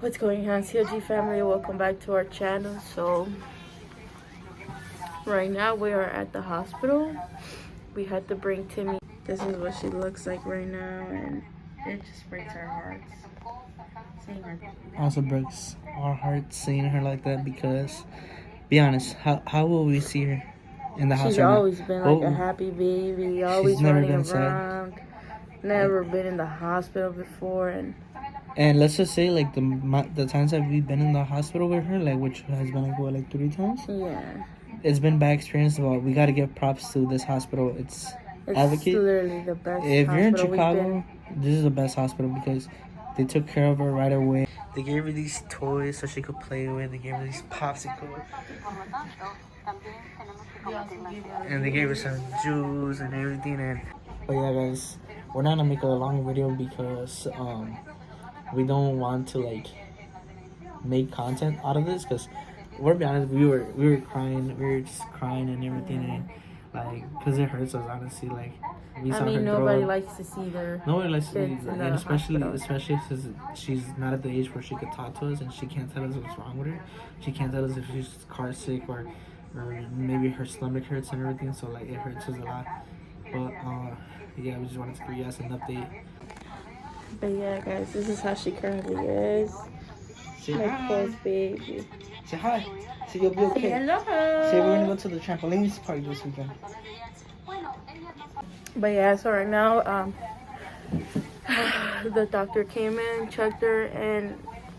What's going on, CLG family? Welcome back to our channel. So right now we are at the hospital. We had to bring Timmy. This is what she looks like right now, and it just breaks our hearts seeing her. Also breaks our hearts seeing her like that because, be honest, how will we see her in the house? She's right now? always been like a happy baby, always never running been around. sad. Never been in the hospital before, and let's just say like the times that we've been in the hospital with her, like which has been like what, like 3 times. Yeah. It's been bad experience, but we got to give props to this hospital. It's Advocate. Literally the best. If you're in Chicago, this is the best hospital because they took care of her right away. They gave her these toys so she could play with. They gave her these popsicles. And they gave her some juice and everything. But yeah, guys, we're not gonna make a long video because we don't want to like make content out of this because we're be honest, we were crying, we were just crying and everything, and like because it hurts us honestly. Like we saw her nobody likes to see their nobody likes to see, kids in and the hospital. especially since she's not at the age where she could talk to us and she can't tell us what's wrong with her. She can't tell us if she's car sick or maybe her stomach hurts and everything. So like it hurts us a lot. But yeah, we just wanted to give you guys an update. But yeah, guys, this is how she currently is. Say My hi. close baby. Say hi. Say you'll be okay. Say hello. Say we're gonna go to the trampolines party this weekend. But yeah, so right now, the doctor came in, checked her, and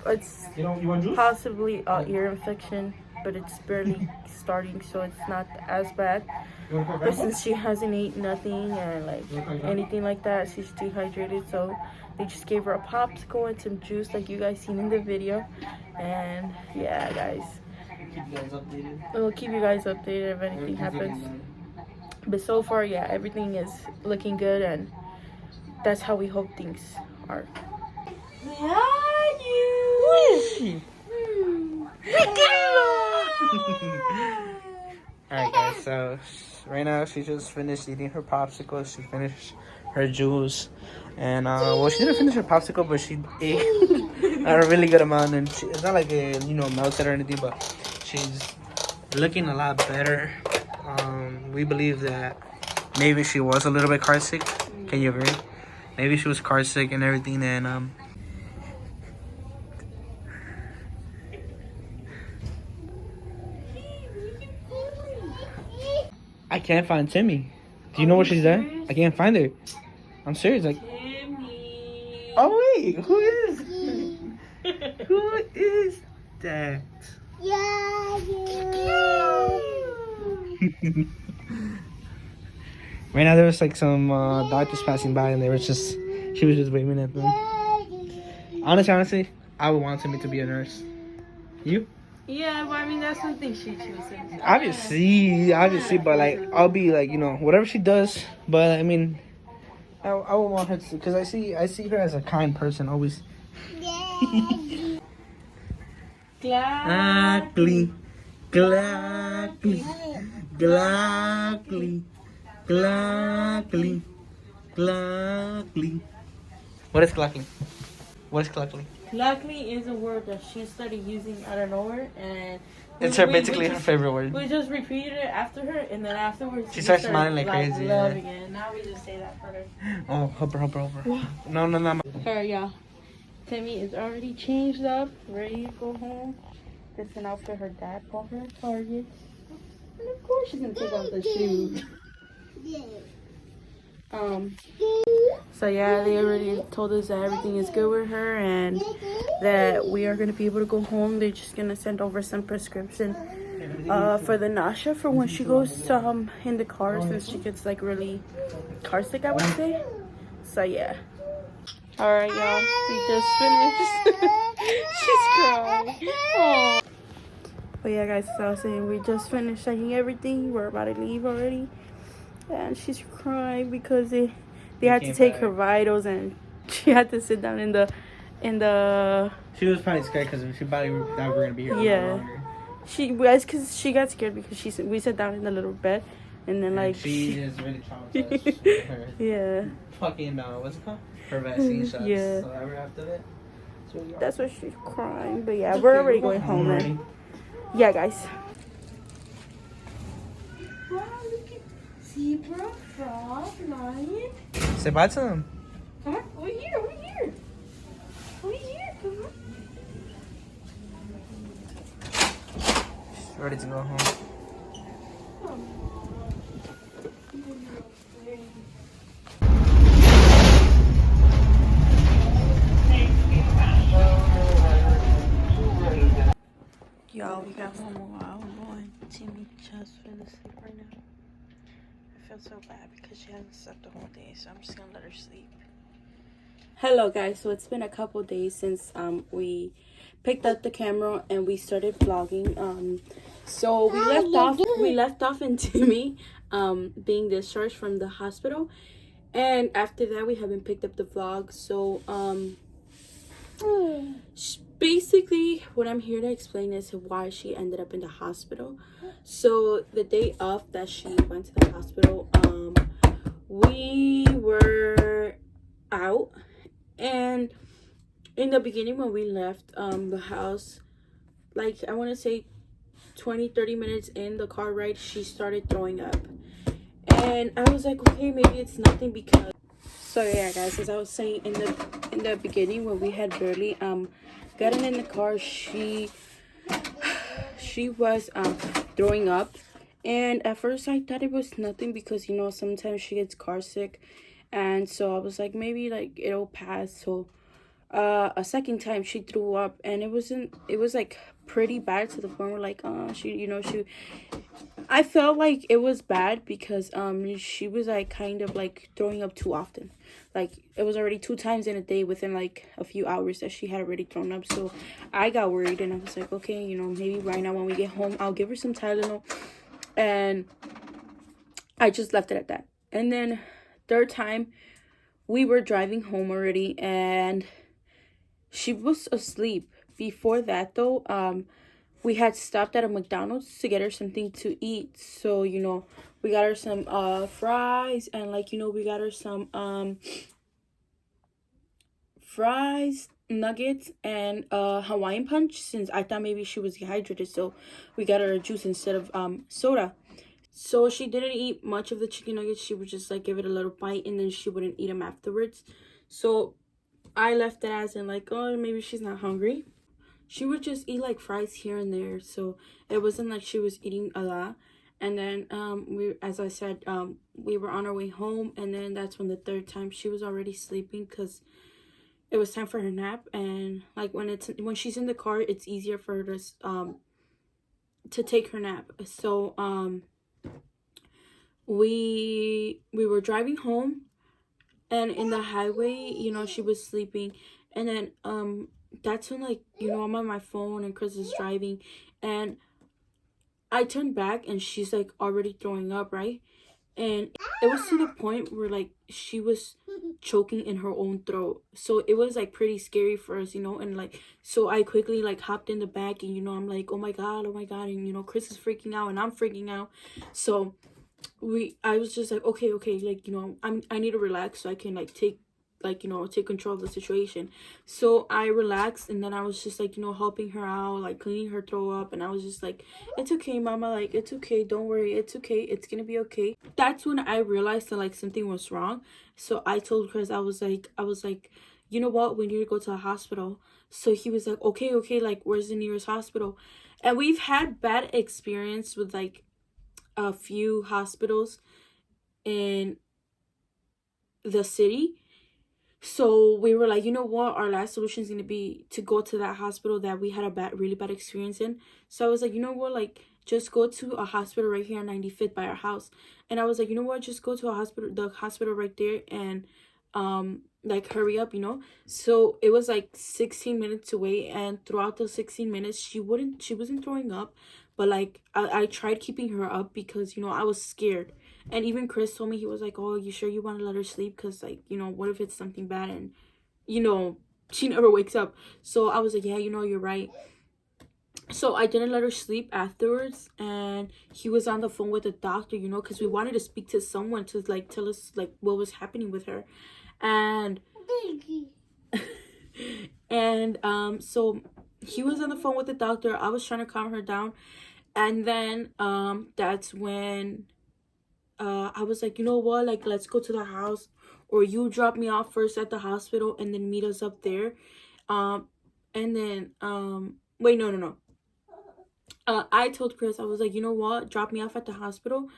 it's You want juice? possibly ear infection, but it's barely starting, so it's not as bad. You want But since she hasn't eaten nothing and like anything like that, she's dehydrated, so they just gave her a popsicle and some juice like you guys seen in the video. And yeah, guys, Keep you guys updated. we'll keep you guys updated if anything happens. But so far, yeah, everything is looking good, and that's how we hope things are. Where are you? Who is she? Alright guys, so right now she just finished eating her popsicle. She finished her juice, and well, she didn't finish her popsicle, but she ate a really good amount, and it's not like it melted or anything, but she's looking a lot better. We believe that maybe she was a little bit car sick. Can you agree? Maybe she was car sick and everything, and I can't find Timmy. Do you know where she's at? I can't find her. I'm serious. Like, Timmy. oh wait, who is? Who is that? Yeah. Right now there was like some doctors passing by, and she was just waving at them. Honestly, I would want Timmy to be a nurse. You? Yeah, but I mean that's something she chooses. Obviously, but like I'll be like whatever she does. But I mean, I would want her to, because I see her as a kind person always. Glackly, glackly, glackly, glackly, glackly. What is glackly? What is glackly? Luckily is a word that she started using out of nowhere, and It's basically her favorite word. we just repeated it after her, and then afterwards She starts smiling like crazy. Loving it. Now we just say that for her. Oh, help her. No. Alright, y'all. Timmy is already changed up, ready to go home. This is an outfit her dad bought her at Target. And of course she's gonna take off the shoes. So yeah, they already told us that everything is good with her and that we are gonna be able to go home. They're just gonna send over some prescription for the nausea for when she goes in the car, since she gets like really car sick, I would say. So yeah. Alright, y'all, we just finished. She's crying. Aww. But yeah, guys, as I was saying, we just finished checking everything. We're about to leave already. And she's crying because they had to take her vitals, and she had to sit down in the She was probably scared because she thought we were gonna be here. Yeah. Because she got scared because we sat down in the little bed, and then like she is really traumatized. Yeah. Fucking what's it called? Her vaccine shots. Yeah. So ever after that, That's why she's crying. But yeah, we're already going home then. Yeah, guys. Wow, look at zebra, frog, lion. Say bye to them. Come on, over here, over here. Over here, come on. She's ready to go home. Y'all, we got home a while ago and Timmy just fell asleep right now. I feel so bad because she hasn't slept the whole day, so I'm just gonna let her sleep. Hello guys, so it's been a couple days since we picked up the camera and we started vlogging. So we left off in Timmy being discharged from the hospital, and after that we haven't picked up the vlog. So basically what I'm here to explain is why she ended up in the hospital. So the day of that she went to the hospital, we were out, and in the beginning when we left the house, like I want to say 20-30 minutes in the car ride, she started throwing up, and I was like, okay, maybe it's nothing. Because so yeah guys, as I was saying in the beginning, when we had barely gotten in the car, she was throwing up, and at first I thought it was nothing because, you know, sometimes she gets car sick, and so I was like, maybe like it'll pass. So a second time she threw up, and it was like pretty bad, to the point where like I felt like it was bad because she was like kind of like throwing up too often. Like it was already 2 times in a day within like a few hours that she had already thrown up. So I got worried, and I was like, okay, you know, maybe right now when we get home I'll give her some Tylenol, and I just left it at that. And then third time we were driving home already, and she was asleep. Before that though, we had stopped at a McDonald's to get her something to eat. So, you know, we got her some fries, and like, you know, we got her some fries, nuggets, and Hawaiian punch, since I thought maybe she was dehydrated. So we got her a juice instead of soda. So she didn't eat much of the chicken nuggets. She would just like give it a little bite, and then she wouldn't eat them afterwards. So I left it as in like, oh, maybe she's not hungry. She would just eat like fries here and there, so it wasn't like she was eating a lot. And then as I said, we were on our way home, and then that's when the third time she was already sleeping because it was time for her nap. And like when she's in the car, it's easier for her to take her nap. So we were driving home, and in the highway, you know, she was sleeping. And then that's when, like, you know, I'm on my phone and Chris is driving, and I turned back and she's like already throwing up, right? And it was to the point where like she was choking in her own throat. So it was like pretty scary for us, you know. And like, so I quickly like hopped in the back, and, you know, I'm like, oh my god, and, you know, Chris is freaking out and I'm freaking out. So I was just like, okay, like, you know, I need to relax so I can like take control of the situation. So I relaxed, and then I was just like, you know, helping her out, like cleaning her throw up, and I was just like, it's okay, mama, like, it's okay, don't worry, it's okay, it's gonna be okay. That's when I realized that like something was wrong. So I told Chris, I was like, you know what, we need to go to the hospital. So he was like, okay, like, where's the nearest hospital? And we've had bad experience with like a few hospitals in the city. So we were like, you know what, our last solution is going to be to go to that hospital that we had a really bad experience in. So I was like, you know what, like, just go to a hospital right here on 95th by our house. And I was like, you know what, just go to the hospital right there, and like, hurry up, you know. So it was like 16 minutes away, and throughout those 16 minutes she wasn't throwing up, but like I tried keeping her up because, you know, I was scared. And even Chris told me, he was like, oh, you sure you want to let her sleep? Because, like, you know, what if it's something bad and, you know, she never wakes up? So I was like, yeah, you know, you're right. So I didn't let her sleep afterwards. And he was on the phone with the doctor, you know, because we wanted to speak to someone to, like, tell us, like, what was happening with her. And And so he was on the phone with the doctor. I was trying to calm her down. And then that's when I was like, you know what, like, let's go to the house, or you drop me off first at the hospital and then meet us up there. And then wait, no. I told Chris, I was like, you know what, drop me off at the hospital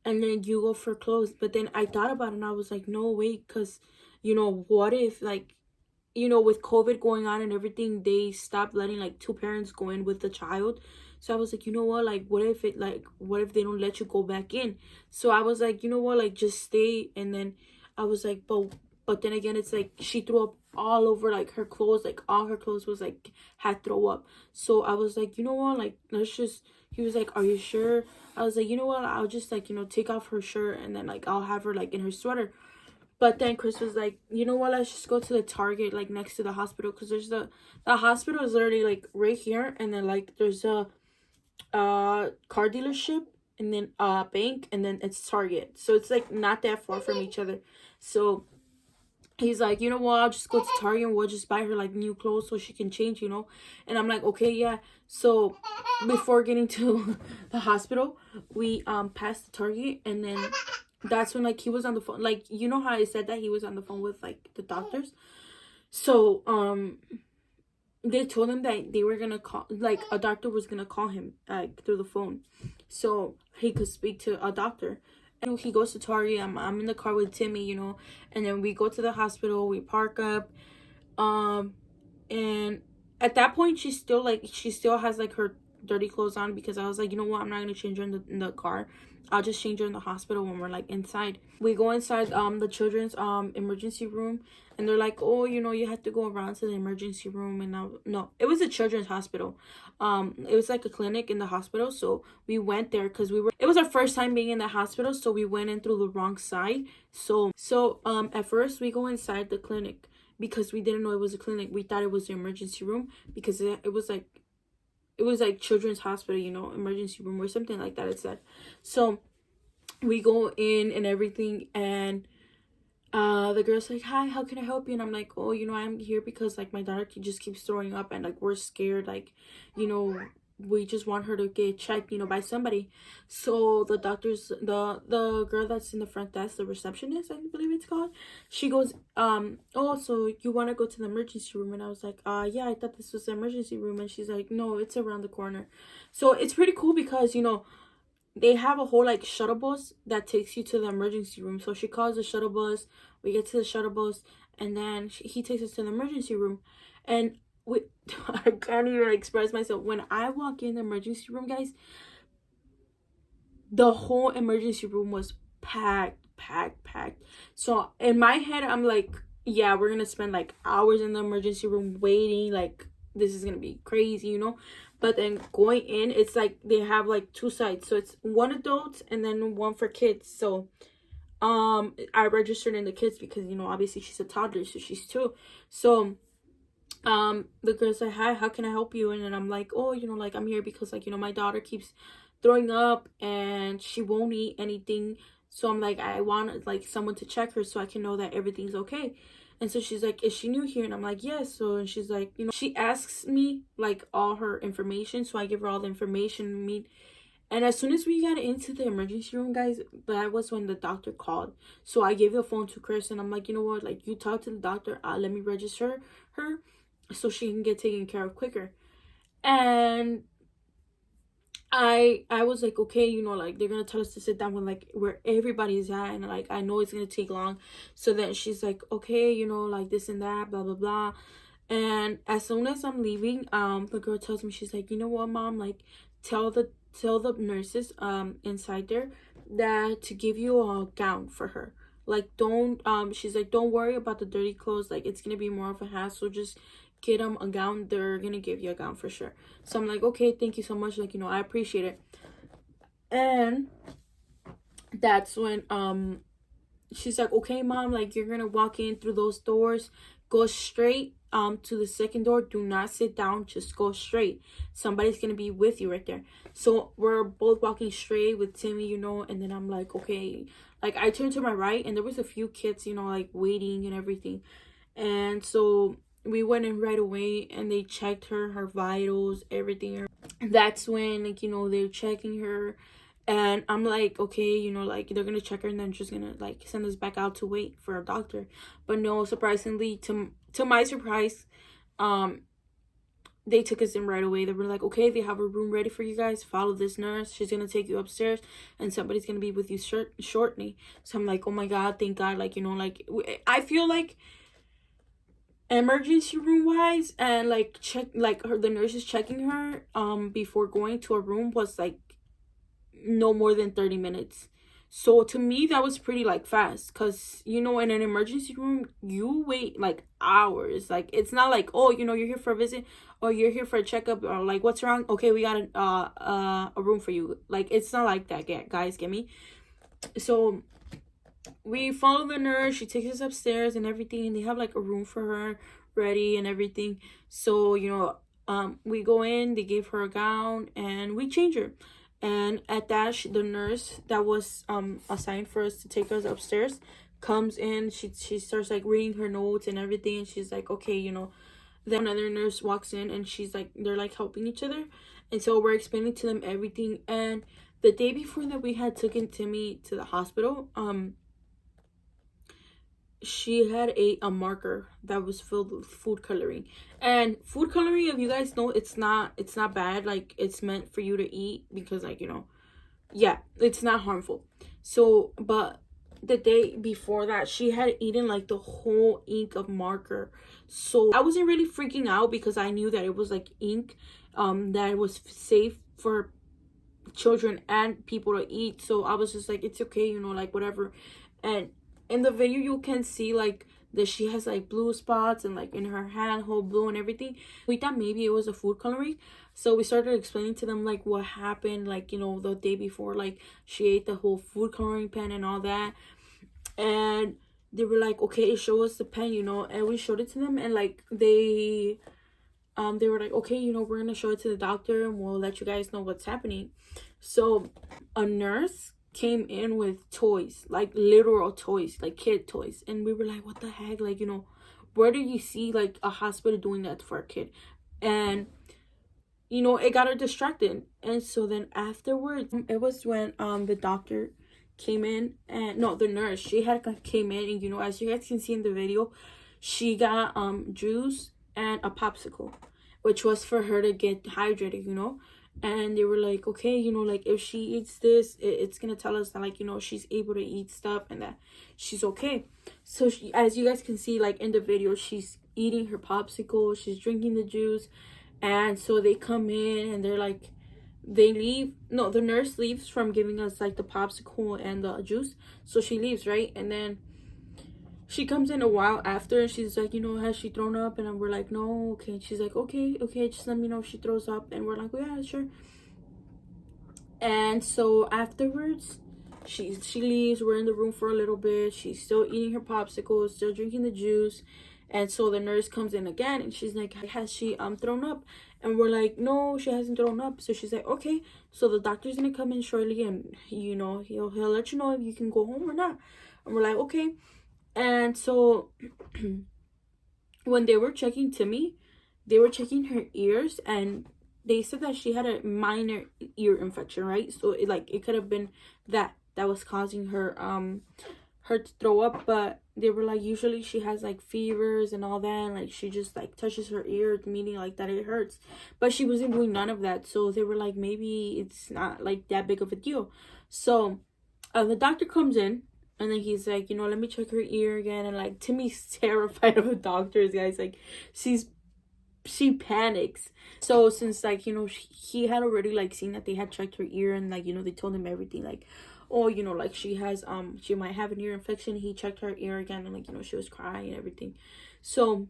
and then you go for clothes. But then I thought about it and I was like, no, wait, because, you know, what if, like, you know, with COVID going on and everything, they stopped letting like two parents go in with the child. So I was like, you know what, like, what if they don't let you go back in? So I was like, you know what, like, just stay. And then I was like, but then again, it's like she threw up all over like her clothes, like all her clothes was like had throw up. So I was like, you know what, like, let's just. He was like, are you sure? I was like, you know what, I'll just, like, you know, take off her shirt and then like I'll have her like in her sweater. But then Chris was like, you know what, let's just go to the Target like next to the hospital, because there's the hospital is literally like right here, and then like there's a car dealership, and then bank, and then it's Target. So it's like not that far from each other. So he's like, you know what, I'll just go to Target and we'll just buy her like new clothes so she can change, you know. And I'm like, okay, yeah. So before getting to the hospital, we passed the Target, and then that's when like he was on the phone, like, you know how I said that he was on the phone with like the doctors. So they told him that they were gonna call, like, a doctor was gonna call him like through the phone so he could speak to a doctor. And he goes to Target. I'm in the car with Timmy, you know, and then we go to the hospital, we park up, and at that point she still has like her dirty clothes on, because I was like, you know what, I'm not gonna change her in the car. I'll just change her in the hospital when we're like inside. We go inside the children's emergency room, and they're like, oh, you know, you have to go around to the emergency room. And now, no, it was a children's hospital. It was like a clinic in the hospital. So we went there because it was our first time being in the hospital, so we went in through the wrong side. So at first we go inside the clinic because we didn't know it was a clinic. We thought it was the emergency room, because it was like children's hospital, you know, emergency room or something like that, it said. So we go in and everything, and the girl's like, hi, how can I help you? And I'm like, oh, you know, I'm here because like my daughter just keeps throwing up, and like we're scared, like, you know, we just want her to get checked, you know, by somebody. So the doctor's the girl that's in the front desk, the receptionist, I believe it's called, she goes, oh, so you want to go to the emergency room? And I was like, yeah, I thought this was the emergency room. And she's like, no, it's around the corner. So it's pretty cool because, you know, they have a whole like shuttle bus that takes you to the emergency room. So she calls the shuttle bus, we get to the shuttle bus, and then he takes us to the emergency room. And I can't even express myself. When I walk in the emergency room, guys, the whole emergency room was packed. So in my head, I'm like, yeah, we're gonna spend like hours in the emergency room waiting, like this is gonna be crazy, you know. But then going in, it's like they have like two sides, so it's one adult and then one for kids. So I registered in the kids because, you know, obviously she's a toddler, so she's 2. So the girl's like, hi, how can I help you? And then I'm like, oh, you know, like, I'm here because, like, you know, my daughter keeps throwing up and she won't eat anything. So I'm like, I want like someone to check her so I can know that everything's okay. And so she's like, is she new here? And I'm like, yes. So, and she's like, you know, she asks me like all her information, so I give her all the information. And as soon as we got into the emergency room, guys, that was when the doctor called. So I gave the phone to Chris, and I'm like, you know what, like, you talk to the doctor, let me register her so she can get taken care of quicker. And I was like, okay, you know, like, they're gonna tell us to sit down when like where everybody's at, and like I know it's gonna take long. So then she's like, okay, you know, like this and that, blah blah blah. And as soon as I'm leaving, the girl tells me, she's like, you know what, mom, like, tell the nurses inside there that to give you a gown for her. Like, don't she's like, don't worry about the dirty clothes, like it's gonna be more of a hassle, just get them a gown. They're gonna give you a gown for sure. So I'm like, okay, thank you so much, like, you know, I appreciate it. And that's when she's like, okay, mom, like, you're gonna walk in through those doors, go straight to the second door, do not sit down, just go straight, somebody's gonna be with you right there. So we're both walking straight with Timmy, you know. And then I'm like, okay, like, I turned to my right and there was a few kids, you know, like waiting and everything. And so we went in right away and they checked her vitals, everything. That's when, like, you know, they're checking her. And I'm like, okay, you know, like, they're gonna check her and then just gonna, like, send us back out to wait for a doctor. But no, surprisingly, to my surprise, they took us in right away. They were like, okay, they have a room ready for you guys. Follow this nurse. She's gonna take you upstairs and somebody's gonna be with you shortly. So I'm like, oh my God, thank God. Like, you know, like, I feel like emergency room wise and like the nurses checking her before going to a room was like no more than 30 minutes. So to me that was pretty like fast, because you know, in an emergency room you wait like hours. Like, it's not like, oh, you know, you're here for a visit or you're here for a checkup or like, what's wrong, okay, we got a room for you. Like, it's not like that, guys, get me? So we follow the nurse, she takes us upstairs and everything, and they have like a room for her ready and everything. So, you know, we go in, they give her a gown and we change her. And at that, the nurse that was assigned for us to take us upstairs comes in. She starts like reading her notes and everything, and she's like, okay, you know. Then another nurse walks in and she's like, they're like helping each other, and so we're explaining to them everything. And the day before that we had taken Timmy to the hospital, she had a marker that was filled with food coloring. And food coloring, if you guys know, it's not bad. Like, it's meant for you to eat because, like, you know, yeah, it's not harmful. So, but the day before that, she had eaten like the whole ink of marker. So I wasn't really freaking out because I knew that it was like ink that it was safe for children and people to eat. So I was just like, it's okay, you know, like, whatever. And in the video you can see like that she has like blue spots and like in her hand whole blue and everything. We thought maybe it was a food coloring, so we started explaining to them like what happened, like, you know, the day before, like she ate the whole food coloring pen and all that. And they were like, okay, show us the pen, you know. And we showed it to them, and like they were like, okay, you know, we're gonna show it to the doctor and we'll let you guys know what's happening. So a nurse came in with toys, like literal toys, like kid toys, and we were like, what the heck, like, you know, where do you see like a hospital doing that for a kid? And you know, it got her distracted. And so then afterwards, it was when the doctor came in, and no, the nurse, she had came in, and you know, as you guys can see in the video, she got juice and a popsicle, which was for her to get hydrated, you know. And they were like, okay, you know, like if she eats this, it's gonna tell us that, like, you know, she's able to eat stuff and that she's okay. So she, as you guys can see, like in the video, she's eating her popsicle, she's drinking the juice. And so they come in and they're like, they leave. No, the nurse leaves from giving us like the popsicle and the juice, so she leaves, right? And then she comes in a while after and she's like, you know, has she thrown up? And we're like, no. Okay. And she's like, okay, just let me know if she throws up. And we're like, oh, yeah, sure. And so afterwards, she leaves. We're in the room for a little bit. She's still eating her popsicle, still drinking the juice. And so the nurse comes in again and she's like, has she thrown up? And we're like, no, she hasn't thrown up. So she's like, okay, so the doctor's gonna come in shortly, and you know, he'll let you know if you can go home or not. And we're like, okay. And so when they were checking Timmy, they were checking her ears, and they said that she had a minor ear infection, right? So it could have been that was causing her her to throw up. But they were like, usually she has like fevers and all that, and like she just like touches her ear, meaning like that it hurts. But she wasn't doing none of that. So they were like, maybe it's not like that big of a deal. So the doctor comes in, and then he's like, you know, let me check her ear again. And like Timmy's terrified of the doctors, guys. Like she panics. So since like, you know, he had already like seen that they had checked her ear, and like, you know, they told him everything, like, oh, you know, like she has she might have an ear infection. He checked her ear again, and like, you know, she was crying and everything. So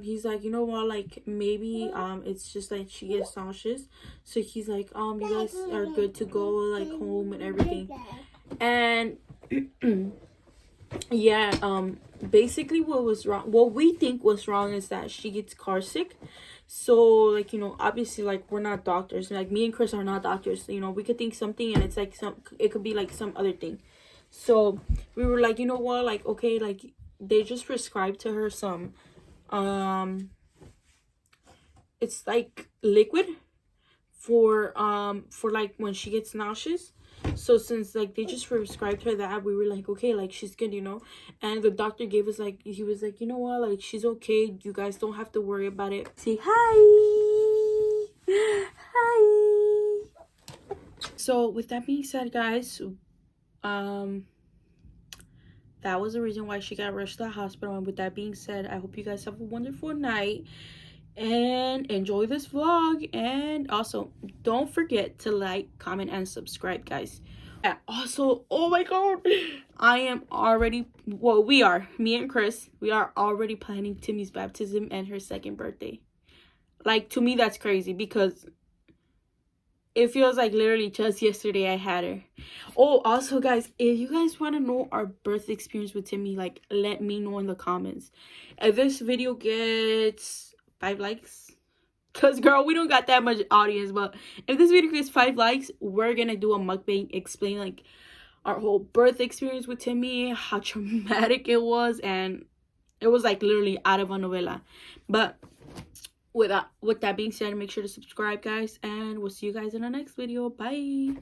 he's like, you know what, like maybe it's just like she gets nauseous. So he's like, you guys are good to go, like home and everything. And yeah, basically what we think was wrong is that she gets car sick. So like, you know, obviously like we're not doctors, like me and Chris are not doctors, you know, we could think something and it's like it could be like some other thing. So we were like, you know what, like, okay, like they just prescribed to her some It's like liquid for like when she gets nauseous. So since like they just prescribed her that, we were like, okay, like she's good, you know. And the doctor gave us like, he was like, you know what, like she's okay, you guys don't have to worry about it. Say hi. Hi. So with that being said, guys, that was the reason why she got rushed to the hospital. And with that being said, I hope you guys have a wonderful night and enjoy this vlog. And also, don't forget to like, comment, and subscribe, guys. And also, oh my god, I am already, well, we are, me and Chris, we are already planning Timmy's baptism and her second birthday. Like, to me, that's crazy because it feels like literally just yesterday I had her. Oh, also, guys, if you guys want to know our birth experience with Timmy, like, let me know in the comments. If this video gets 5 likes, because, girl, we don't got that much audience, but if this video gets 5 likes, we're going to do a mukbang, explain, like, our whole birth experience with Timmy, how traumatic it was, and it was, like, literally out of a novela. But with that being said, make sure to subscribe, guys, and we'll see you guys in the next video. Bye.